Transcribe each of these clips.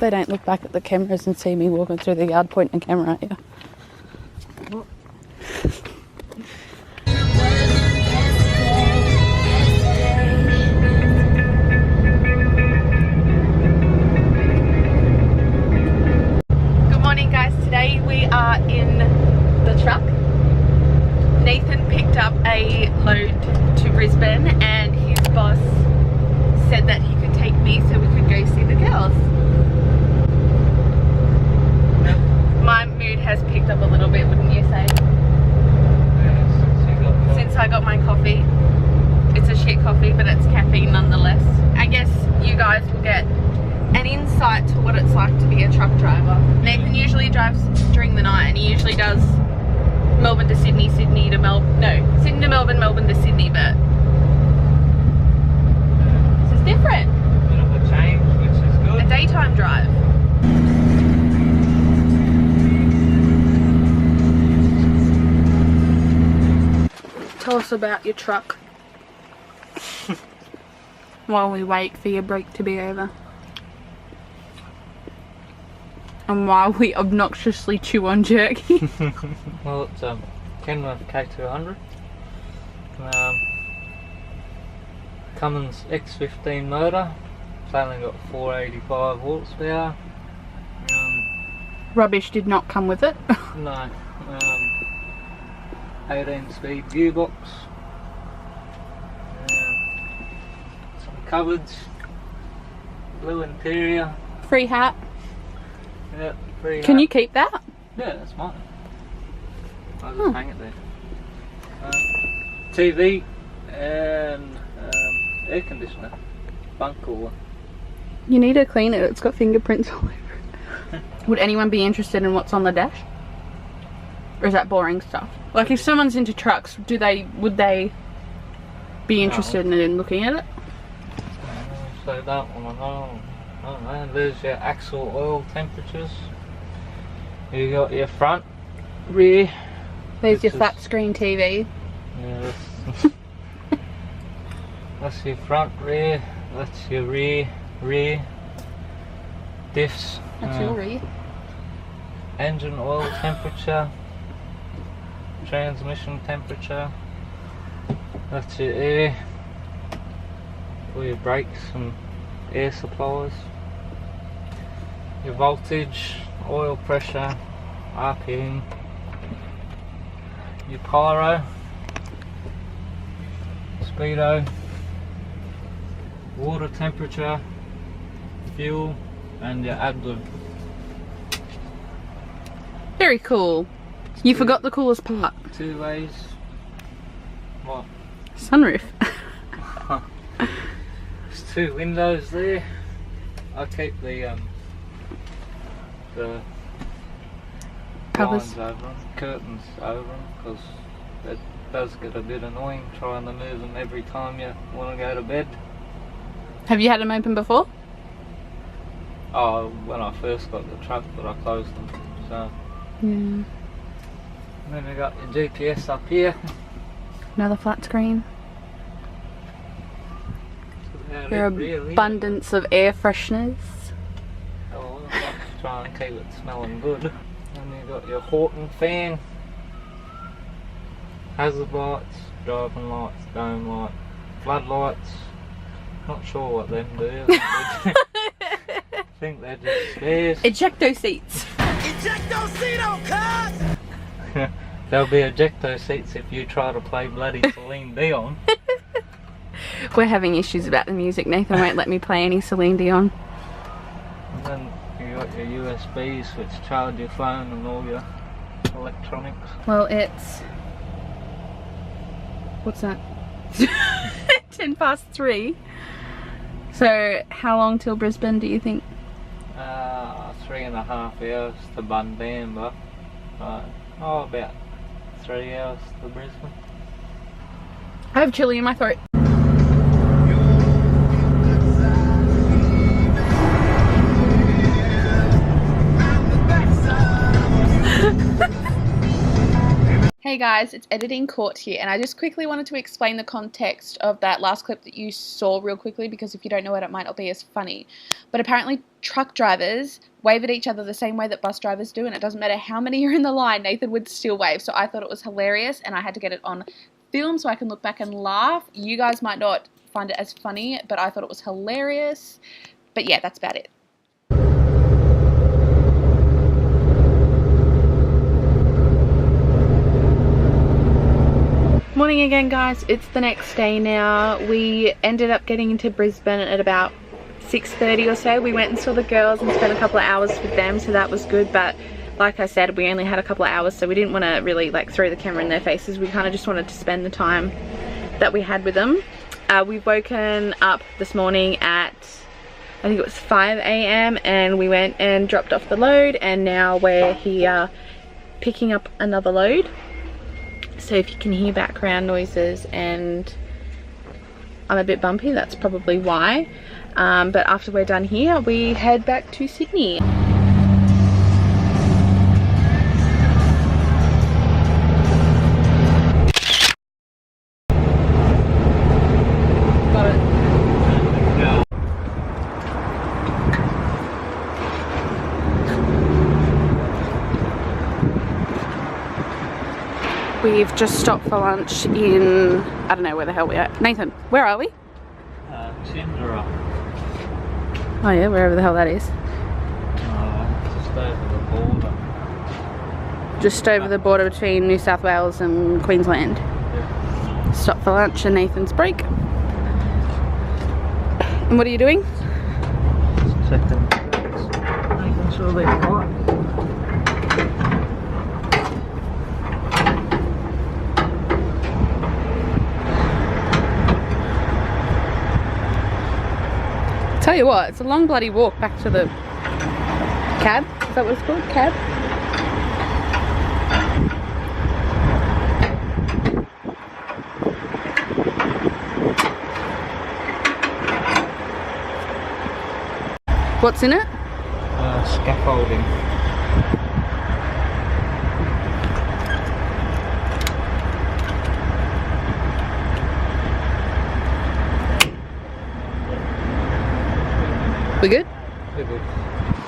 they don't look back at the cameras and see me walking through the yard pointing a camera at you. Good morning guys, today we are in the truck. Nathan picked up a load to Brisbane and his boss said that he could take me so we could go see the girls. My mood has picked up a little bit, wouldn't you say? Yeah, since I got my coffee. It's a shit coffee, but it's caffeine nonetheless. I guess you guys will get an insight to what it's like to be a truck driver. Nathan usually drives during the night and he usually does Melbourne to Sydney, Sydney to Melbourne, no, Sydney to Melbourne, Melbourne to Sydney, but this is different. A bit of a change, which is good. A daytime drive. Tell us about your truck while we wait for your break to be over. And while we obnoxiously chew on jerky. Well, it's Kenworth K200. Cummins X15 motor. It's only got 485 horsepower. Rubbish did not come with it. No. 18-speed gearbox. Some cupboards. Blue interior. Free hat. Yeah, free Can hat. you keep that? Yeah, that's mine. I'll just hang it there. TV and air conditioner. Bunk cooler. You need to clean it. It's got fingerprints all over it. Would anyone be interested in what's on the dash? Or is that boring stuff? Like if someone's into trucks, would they be interested in looking at it? So that one, I don't know. There's your axle oil temperatures. You got your front, rear. There's your flat screen TV. Yeah, that's your front, rear. That's your rear. Diffs. That's your rear. Engine oil temperature. Transmission temperature. That's your air. All your brakes and air supplies. Your voltage, oil pressure, RPM. Your pyro, speedo, water temperature, fuel, and your AdBlue. Very cool. You forgot the coolest part. 2 ways. What? Sunroof. There's 2 windows there. I keep the Covers. blinds over them, curtains over them, because it does get a bit annoying trying to move them every time you want to go to bed. Have you had them open before? Oh, when I first got the truck, but I closed them. So. Yeah. And then we got your GPS up here. Another flat screen. Your abundance of air fresheners. Oh, I like to try and keep it smelling good. And you got your Horton fan, hazard lights, driving lights, dome light, floodlights. Not sure what them do. I think they're just spares. Ejecto seats. Ejecto seat on cars! There'll be ejecto seats if you try to play bloody Celine Dion. We're having issues about the music. Nathan won't let me play any Celine Dion. And then you got your USBs which charge your phone and all your electronics. Well, it's... What's that? 3:10. So, how long till Brisbane do you think? 3.5 hours to Bundamba. About 3 hours to Brisbane. I have chili in my throat. Hey guys, it's Editing Court here, and I just quickly wanted to explain the context of that last clip that you saw real quickly, because if you don't know it, it might not be as funny. But apparently truck drivers wave at each other the same way that bus drivers do, and it doesn't matter how many are in the line, Nathan would still wave. So I thought it was hilarious, and I had to get it on film so I can look back and laugh. You guys might not find it as funny, but I thought it was hilarious. But yeah, that's about it. Morning again, guys. It's the next day now. We ended up getting into Brisbane at about 6:30 or so. We went and saw the girls and spent a couple of hours with them, so that was good. But like I said, we only had a couple of hours, so we didn't want to really like throw the camera in their faces. We kind of just wanted to spend the time that we had with them. We've woken up this morning at, I think it was 5 AM, and we went and dropped off the load, and now we're here picking up another load. So if you can hear background noises and I'm a bit bumpy, that's probably why. But after we're done here, we head back to Sydney. We've just stopped for lunch in, I don't know where the hell we are. Nathan, where are we? Tinder. Oh yeah, wherever the hell that is. Just over the border. Just over the border between New South Wales and Queensland. Yeah. Stop for lunch and Nathan's break. And what are you doing? Just checking. Making sure they're right. Tell you what, it's a long bloody walk back to the cab. Is that what it's called? Cab? What's in it? Scaffolding. We good? We're good.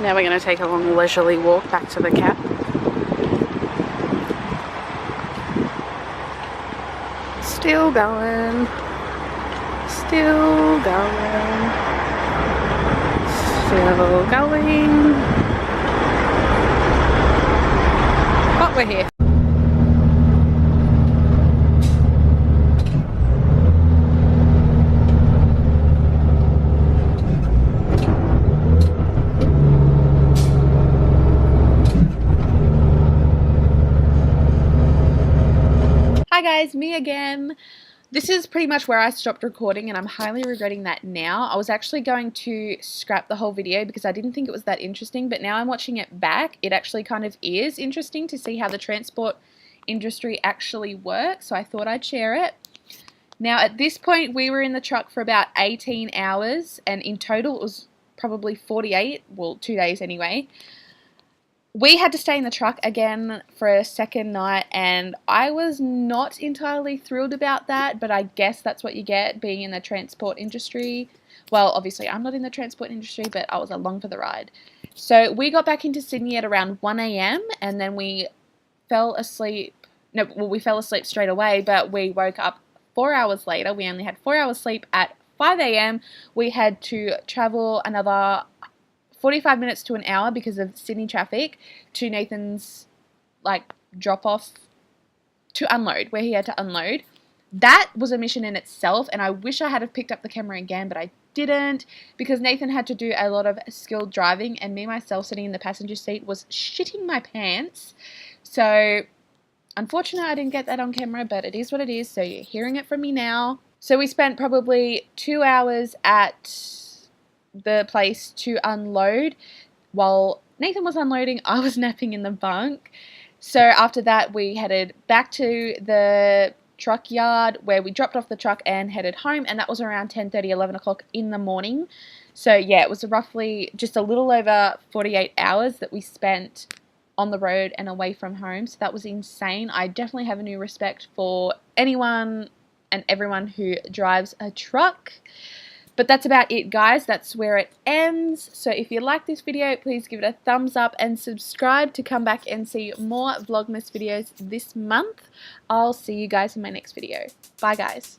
Now we're going to take a long leisurely walk back to the cab. Still going. Still going. Still going. But we're here. Hi guys, me again. This is pretty much where I stopped recording, and I'm highly regretting that now. I was actually going to scrap the whole video because I didn't think it was that interesting, but now I'm watching it back. It actually kind of is interesting to see how the transport industry actually works, so I thought I'd share it. Now at this point we were in the truck for about 18 hours, and in total it was probably 48, well 2 days anyway. We had to stay in the truck again for a second night, and I was not entirely thrilled about that, but I guess that's what you get being in the transport industry. Well, obviously I'm not in the transport industry, but I was along for the ride. So we got back into Sydney at around 1 AM, and then we fell asleep. No, well, we fell asleep straight away, but we woke up 4 hours later. We only had 4 hours sleep at 5 AM. We had to travel another 45 minutes to an hour because of Sydney traffic to Nathan's like drop off to unload, where he had to unload. That was a mission in itself, and I wish I had have picked up the camera again, but I didn't, because Nathan had to do a lot of skilled driving, and me myself sitting in the passenger seat was shitting my pants. So unfortunately I didn't get that on camera, but it is what it is, so you're hearing it from me now. So we spent probably 2 hours at the place to unload. While Nathan was unloading, I was napping in the bunk. So after that we headed back to the truck yard where we dropped off the truck and headed home, and that was around 10:30, 11 o'clock in the morning. So yeah, it was roughly just a little over 48 hours that we spent on the road and away from home. So that was insane. I definitely have a new respect for anyone and everyone who drives a truck. But that's about it, guys. That's where it ends. So if you like this video, please give it a thumbs up and subscribe to come back and see more Vlogmas videos this month. I'll see you guys in my next video. Bye, guys.